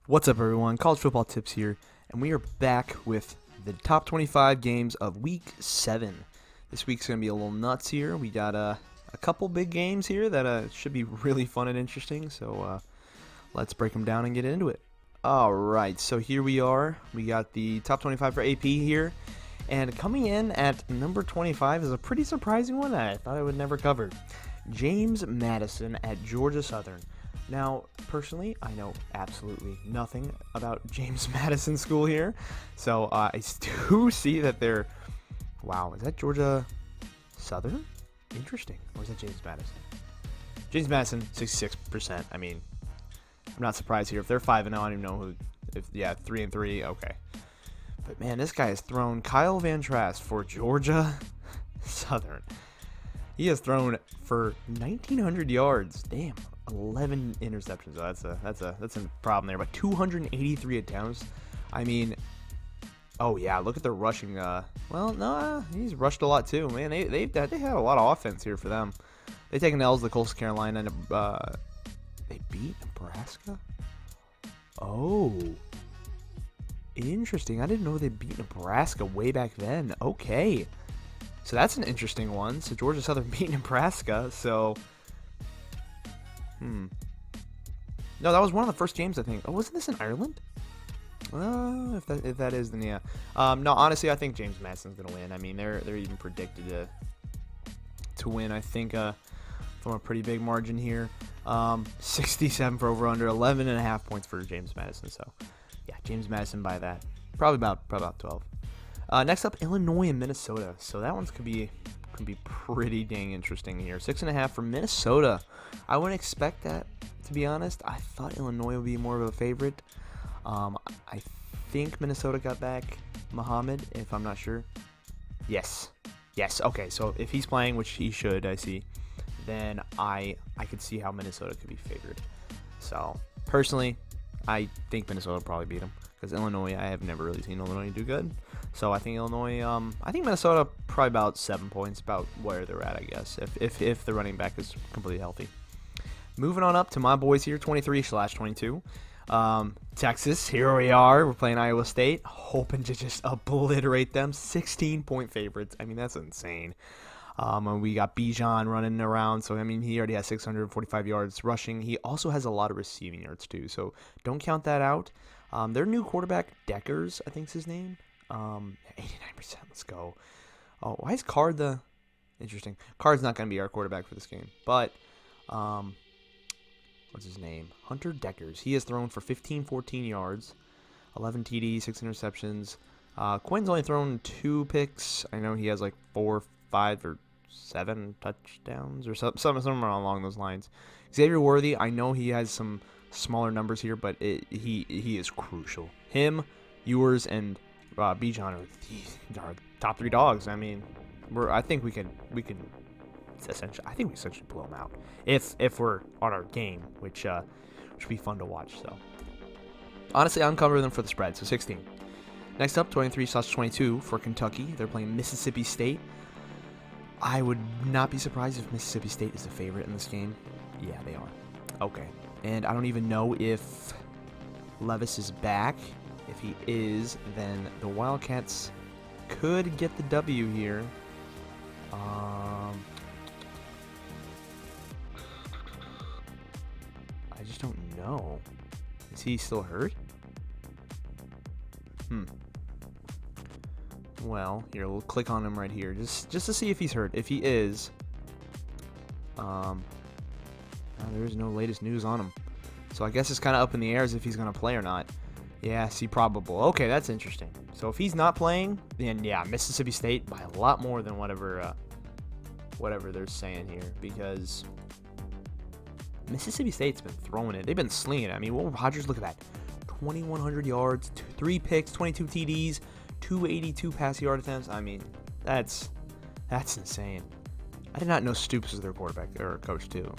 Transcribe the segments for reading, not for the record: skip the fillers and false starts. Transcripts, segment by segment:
What's up, everyone? College Football Tips here, and we are back with the top 25 games of Week 7. This week's going to be a little nuts here. We got a couple big games here that should be really fun and interesting, so let's break them down and get into it. Alright, so here we are. We got the top 25 for AP here, and coming in at number 25 is a pretty surprising one that I thought I would never cover. James Madison at Georgia Southern. Now, personally, I know absolutely nothing about James Madison School here, so I do see that they're... Wow, is that Georgia Southern? Interesting. Or is that James Madison? James Madison, 66%. I mean, I'm not surprised here. If they're 5-0, I don't even know who... 3-3, okay. But man, this guy has thrown Kyle Van Trask for Georgia Southern. He has thrown for 1,900 yards. Damn. 11 interceptions. So that's a problem there. But 283 attempts. I mean, oh yeah, look at their rushing. Well, no, he's rushed a lot too. Man, they had a lot of offense here for them. They taken L's to Coastal Carolina. And, they beat Nebraska. Oh, interesting. I didn't know they beat Nebraska way back then. Okay, so that's an interesting one. So Georgia Southern beat Nebraska. So. No, that was one of the first games, I think. Oh, wasn't this in Ireland? If that is, then yeah. No, honestly, I think James Madison's gonna win. I mean, they're even predicted to win. I think from a pretty big margin here. 67 for over under, 11.5 points for James Madison. So yeah, James Madison by that. Probably about 12. Next up, Illinois and Minnesota. So that one's could be pretty dang interesting here. 6.5 for Minnesota. I wouldn't expect that, to be honest. I thought Illinois would be more of a favorite. I think Minnesota got back Muhammad, if I'm not sure. Yes. Okay, so if he's playing, which he should, I see, then I could see how Minnesota could be favored. So personally, I think Minnesota will probably beat them, because Illinois, I have never really seen Illinois do good. So I think Illinois, I think Minnesota probably about 7 points, about where they're at, I guess, if the running back is completely healthy. Moving on up to my boys here, 23/22. Texas, here we are. We're playing Iowa State, hoping to just obliterate them. 16-point favorites. I mean, that's insane. And we got Bijan running around, so I mean, he already has 645 yards rushing. He also has a lot of receiving yards too, so don't count that out. Their new quarterback, Deckers, I think's his name. 89%. Let's go. Oh, why is Card the... Interesting. Card's not going to be our quarterback for this game, but what's his name? Hunter Deckers. He has thrown for 14 yards, 11 TDs, 6 interceptions. Quinn's only thrown 2 picks. I know he has like 4, 5, or 7 touchdowns or something along those lines. Xavier Worthy, I know he has some smaller numbers here, but he is crucial. Him, Ewers, and Bijan are top 3 dogs. I mean, I think we can essentially blow them out if we're on our game, which should be fun to watch. So honestly, I'm covering them for the spread. So 16. Next up, 23/22 for Kentucky. They're playing Mississippi State. I would not be surprised if Mississippi State is the favorite in this game. Yeah, they are. Okay, and I don't even know if Levis is back. If he is, then the Wildcats could get the W here. I just don't know. Is he still hurt? Well, here, we'll click on him right here, just to see if he's hurt. If he is, there's no latest news on him. So I guess it's kind of up in the air as if he's going to play or not. Yeah, see, probable. Okay, that's interesting. So if he's not playing, then yeah, Mississippi State by a lot more than whatever they're saying here, because Mississippi State's been throwing it. They've been slinging it. I mean, Will Rogers, look at that. 2,100 yards, 3 picks, 22 TDs, 282 pass yard attempts. I mean, that's insane. I did not know Stoops was their quarterback or coach too.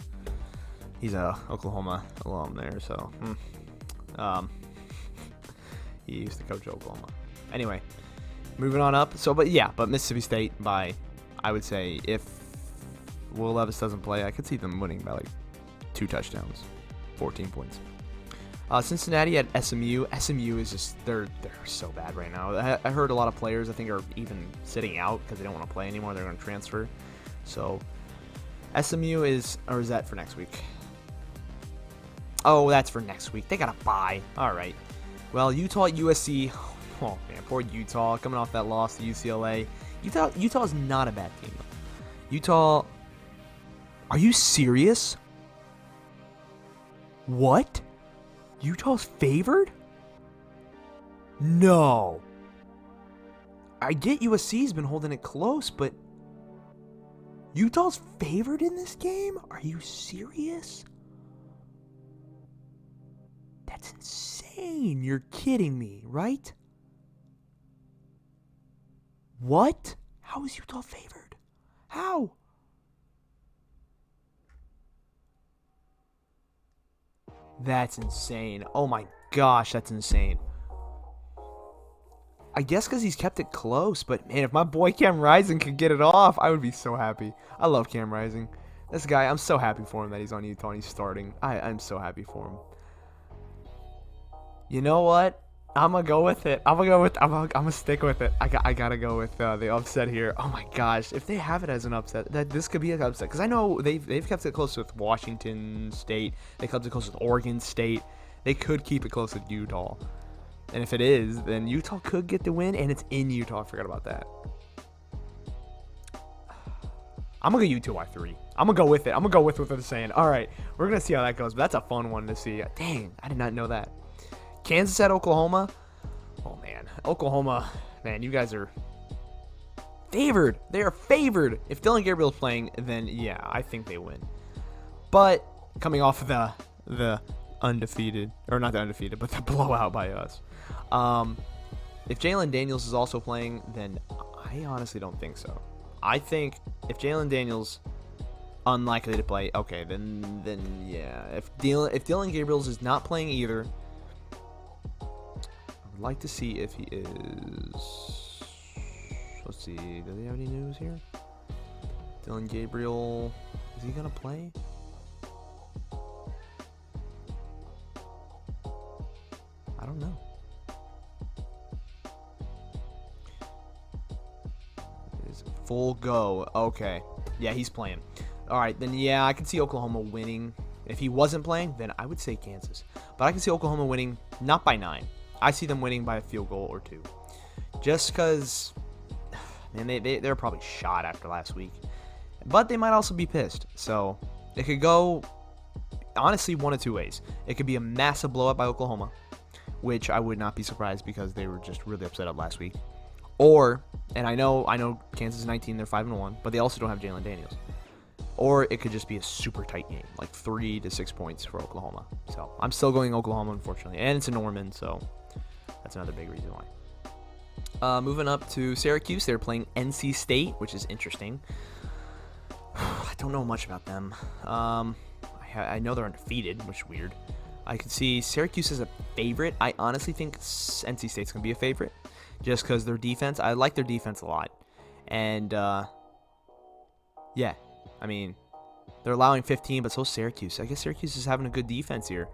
He's a Oklahoma alum there, so he used to coach Oklahoma. Anyway, moving on up. So, but Mississippi State by, I would say, if Will Levis doesn't play, I could see them winning by like 2 touchdowns, 14 points. Cincinnati at SMU. SMU is just they're so bad right now. I heard a lot of players I think are even sitting out because they don't want to play anymore. They're going to transfer. So SMU is, or is that for next week? Oh, that's for next week. They got a bye. All right. Well, Utah at USC. Oh man, poor Utah coming off that loss to UCLA. Utah is not a bad team. Utah. Are you serious? What? Utah's favored? No. I get USC's been holding it close, but Utah's favored in this game? Are you serious? That's insane. You're kidding me, right? What? How is Utah favored? How? That's insane. Oh my gosh, that's insane. I guess because he's kept it close, but man, if my boy Cam Rising could get it off, I would be so happy. I love Cam Rising. This guy, I'm so happy for him that he's on Utah and he's starting. I'm so happy for him. You know what? I'm gonna go with it. I'm gonna stick with it. I gotta go with the upset here. Oh my gosh, if they have it as an upset, this could be an upset because I know they've kept it close with Washington State. They kept it close with Oregon State. They could keep it close with Utah, and if it is, then Utah could get the win, and it's in Utah. I forgot about that. I'm gonna go Utah by 3. I'm gonna go with it. I'm gonna go with what they're saying. All right, we're gonna see how that goes. But that's a fun one to see. Dang, I did not know that. Kansas at Oklahoma. Oh, man. Oklahoma, man, you guys are favored. They are favored. If Dillon Gabriel's playing, then, yeah, I think they win. But coming off of the undefeated, or not the undefeated, but the blowout by us. If Jalen Daniels is also playing, then I honestly don't think so. I think if Jalen Daniels unlikely to play, okay, then yeah. If Dillon Gabriel's is not playing either, like to see if he is. Let's see. Do they have any news here? Dillon Gabriel, is he gonna play? I don't know. Is full go. Okay. Yeah, he's playing. All right, then yeah, I can see Oklahoma winning. If he wasn't playing, then I would say Kansas. But I can see Oklahoma winning, not by 9. I see them winning by a field goal or 2. Just because, man, they're probably shot after last week. But they might also be pissed. So it could go, honestly, one of 2 ways. It could be a massive blowout by Oklahoma, which I would not be surprised because they were just really upset up last week. Or, and I know Kansas is 19, they're 5-1, but they also don't have Jalen Daniels. Or it could just be a super tight game, like 3 to 6 points for Oklahoma. So I'm still going Oklahoma, unfortunately. And it's in Norman, so that's another big reason why. Moving up to Syracuse, they're playing NC State, which is interesting. I don't know much about them. I know they're undefeated, which is weird. I could see Syracuse as a favorite. I honestly think NC State's going to be a favorite just because their defense. I like their defense a lot. And, yeah. I mean, they're allowing 15, but so is Syracuse. I guess Syracuse is having a good defense here.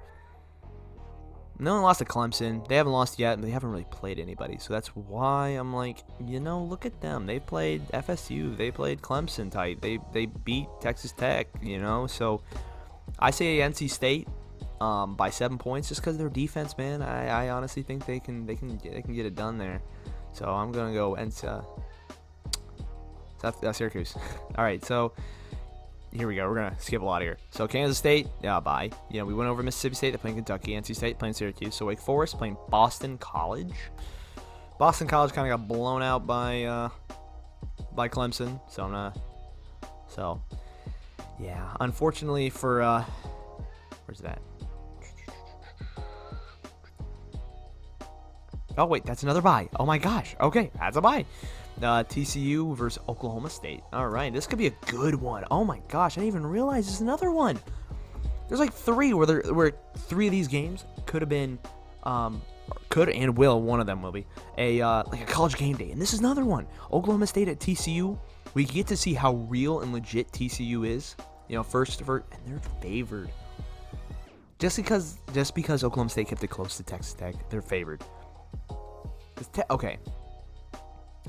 No one lost to Clemson. They haven't lost yet, but they haven't really played anybody. So that's why I'm like, look at them. They played FSU. They played Clemson tight. They beat Texas Tech, So I say NC State by 7 points just because their defense, man. I honestly think they can get it done there. So I'm going to go Syracuse. All right, so here we go. We're going to skip a lot here. So Kansas State, yeah, bye. We went over Mississippi State. They're playing Kentucky. NC State playing Syracuse. So Wake Forest playing Boston College. Boston College kind of got blown out by Clemson. So yeah, unfortunately for where's that? Oh wait, that's another bye. Oh my gosh. Okay, that's a bye. TCU versus Oklahoma State. All right, this could be a good one. Oh my gosh, I didn't even realize there's another one. There's like 3 where 3 of these games could have been, could and will, one of them will be like a college game day, and this is another one. Oklahoma State at TCU. We get to see how real and legit TCU is. First, and they're favored. Just because Oklahoma State kept it close to Texas Tech, they're favored. Okay.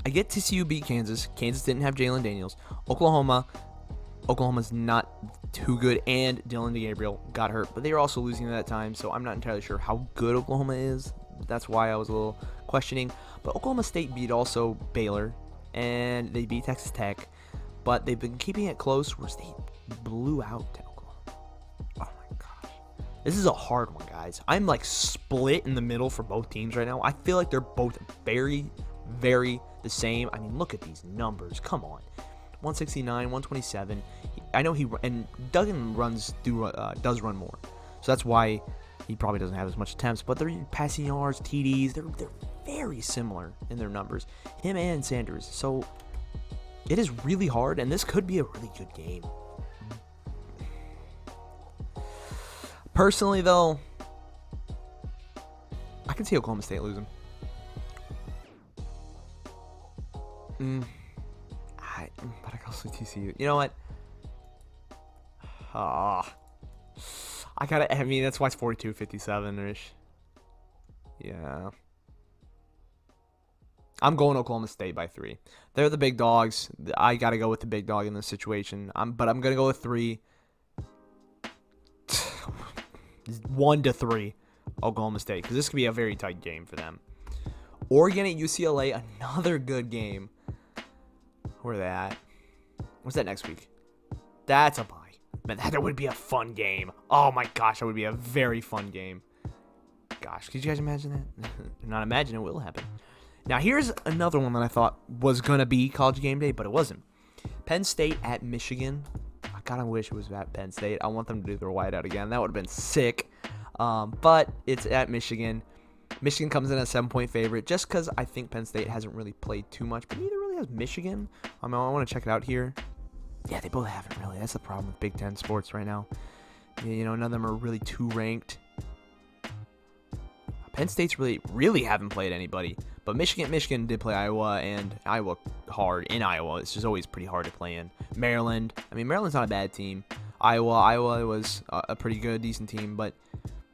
I get TCU beat Kansas. Kansas didn't have Jalen Daniels. Oklahoma's not too good, and Dylan DeGabriel got hurt, but they were also losing at that time, so I'm not entirely sure how good Oklahoma is. That's why I was a little questioning. But Oklahoma State beat also Baylor, and they beat Texas Tech, but they've been keeping it close, whereas they blew out Oklahoma. Oh my gosh. This is a hard one, guys. I'm like split in the middle for both teams right now. I feel like they're both very, very the same. I mean, look at these numbers. Come on. 169, 127. I know and Duggan does run more, so that's why he probably doesn't have as much attempts. But their passing yards, TDs, they're very similar in their numbers. Him and Sanders. So it is really hard, and this could be a really good game. Personally, though, I can see Oklahoma State losing. But I can also TCU. You know what? I mean, that's why it's 42-57-ish. Yeah. I'm going Oklahoma State by 3. They're the big dogs. I got to go with the big dog in this situation. But I'm going to go with 3. 1-3 Oklahoma State, because this could be a very tight game for them. Oregon at UCLA, another good game. Where are they at? What's that next week? That's a bye. Man, that would be a fun game. Oh my gosh, that would be a very fun game. Gosh, could you guys imagine that? Not imagine, it will happen. Now, here's another one that I thought was going to be College Game Day, but it wasn't. Penn State at Michigan. I kind of wish it was at Penn State. I want them to do their whiteout again. That would have been sick. But it's at Michigan. Michigan comes in as a 7-point favorite just because I think Penn State hasn't really played too much, but neither really has Michigan. I want to check it out here. Yeah, they both haven't really. That's the problem with Big Ten sports right now. You know, none of them are really too ranked. Penn State's really haven't played anybody. But Michigan did play Iowa, and Iowa hard in Iowa. It's just always pretty hard to play in. Maryland. I mean, Maryland's not a bad team. Iowa was a pretty good, decent team, but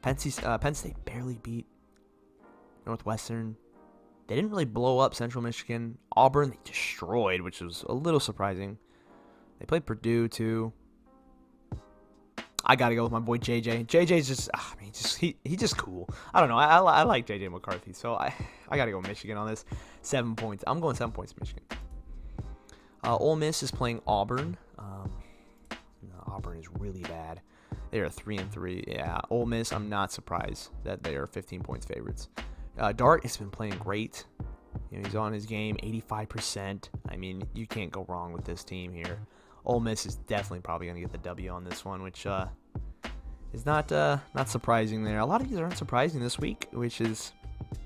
Penn State barely beat Northwestern. They didn't really blow up Central Michigan. Auburn, they destroyed, which was a little surprising. They played Purdue, too. I got to go with my boy JJ. JJ's just, he's just cool. I don't know. I like JJ McCarthy, so I got to go Michigan on this. 7 points. I'm going 7 points Michigan. Ole Miss is playing Auburn. Auburn is really bad. They are 3-3. Yeah, Ole Miss, I'm not surprised that they are 15 points favorites. Dart has been playing great. You know, he's on his game, 85%. I mean, you can't go wrong with this team here. Ole Miss is definitely probably going to get the W on this one, which is not surprising there. A lot of these aren't surprising this week, which is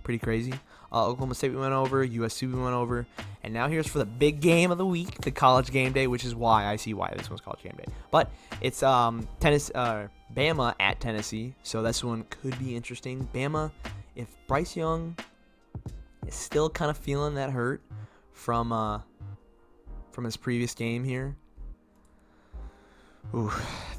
pretty crazy. Oklahoma State we went over, USC we went over, and now here's for the big game of the week, the College Game Day, which is why I see why this one's College Game Day. But it's Bama at Tennessee, so this one could be interesting. Bama, if Bryce Young is still kind of feeling that hurt from his previous game here,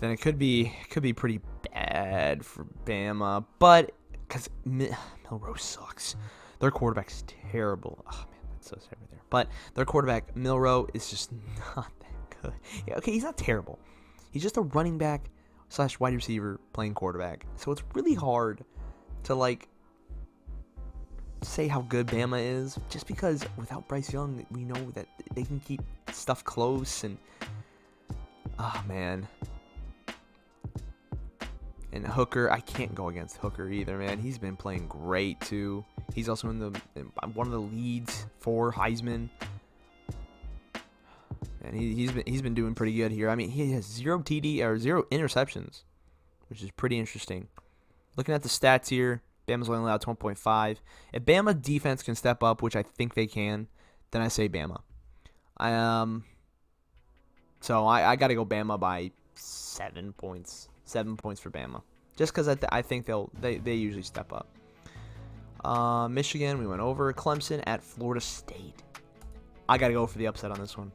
then it could be pretty bad for Bama. But because Milroe sucks, their quarterback's terrible. Oh man, that's so sad right there. But their quarterback Milroe is just not that good. Yeah, okay, he's not terrible. He's just a running back / wide receiver playing quarterback. So it's really hard to say how good Bama is, just because without Bryce Young, we know that they can keep stuff close. And oh man. And Hooker, I can't go against Hooker either, man. He's been playing great too. He's also in one of the leads for Heisman. And he's been doing pretty good here. I mean, he has 0 interceptions, which is pretty interesting. Looking at the stats here, Bama's only allowed 12.5. If Bama defense can step up, which I think they can, then I say Bama. So I got to go Bama by 7 points. 7 points for Bama, just because I think they usually step up. Michigan, we went over. Clemson at Florida State. I got to go for the upset on this one.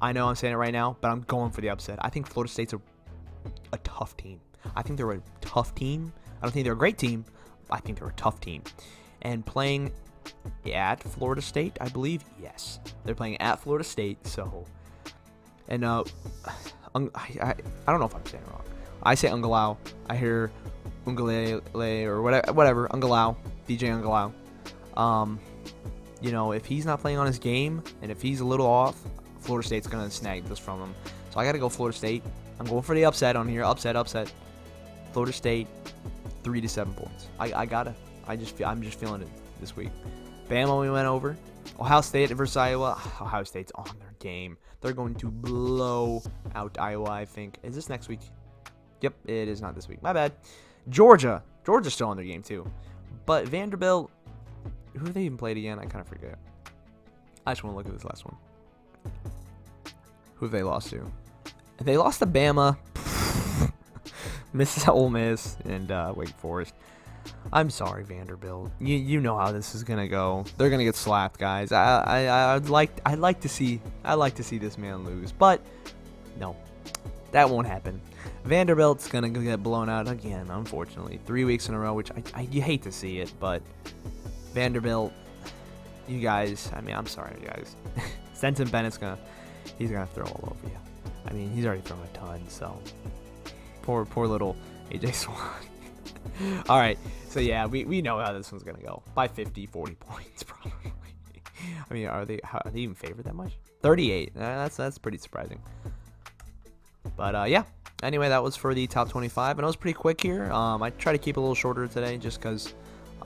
I know I'm saying it right now, but I'm going for the upset. I think Florida State's a tough team. I think they're a tough team. I don't think they're a great team. I think they're a tough team. And playing at Florida State, I believe. Yes, they're playing at Florida State. So, and I don't know if I'm saying it wrong. I say Ungalau. I hear Ungalele or whatever. Ungalau, DJ Ungalau. You know, if he's not playing on his game and if he's a little off, Florida State's gonna snag this from him. So I gotta go Florida State. I'm going for the upset on here. Upset. Florida State, 3 to 7 points. I'm just feeling it this week. Bama, we went over. Ohio State versus Iowa. Ohio State's on their game. They're going to blow out Iowa, I think. Is this next week? Yep, it is not this week. My bad. Georgia's still on their game too. But Vanderbilt, who have they even played again? I kind of forget. I just want to look at this last one. Who have they lost to? They lost to Bama, Ole Miss, and Wake Forest. I'm sorry, Vanderbilt. You know how this is gonna go. They're gonna get slapped, guys. I'd like to see this man lose, but no, that won't happen. Vanderbilt's gonna get blown out again, unfortunately. 3 weeks in a row, which you hate to see it, but Vanderbilt, you guys. I mean, I'm sorry, you guys. Stetson Bennett's gonna throw all over you. I mean, he's already thrown a ton, so poor little AJ Swan. All right, so yeah, we know how this one's gonna go by 50, 40 points probably. I mean, are they even favored that much? 38. That's pretty surprising. But yeah. Anyway, that was for the top 25, and it was pretty quick here. I try to keep it a little shorter today, just because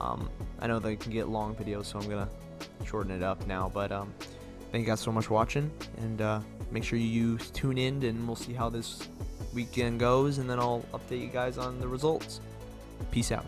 I know they can get long videos, so I'm gonna shorten it up now. But thank you guys so much for watching, and make sure you tune in, and we'll see how this weekend goes, and then I'll update you guys on the results. Peace out.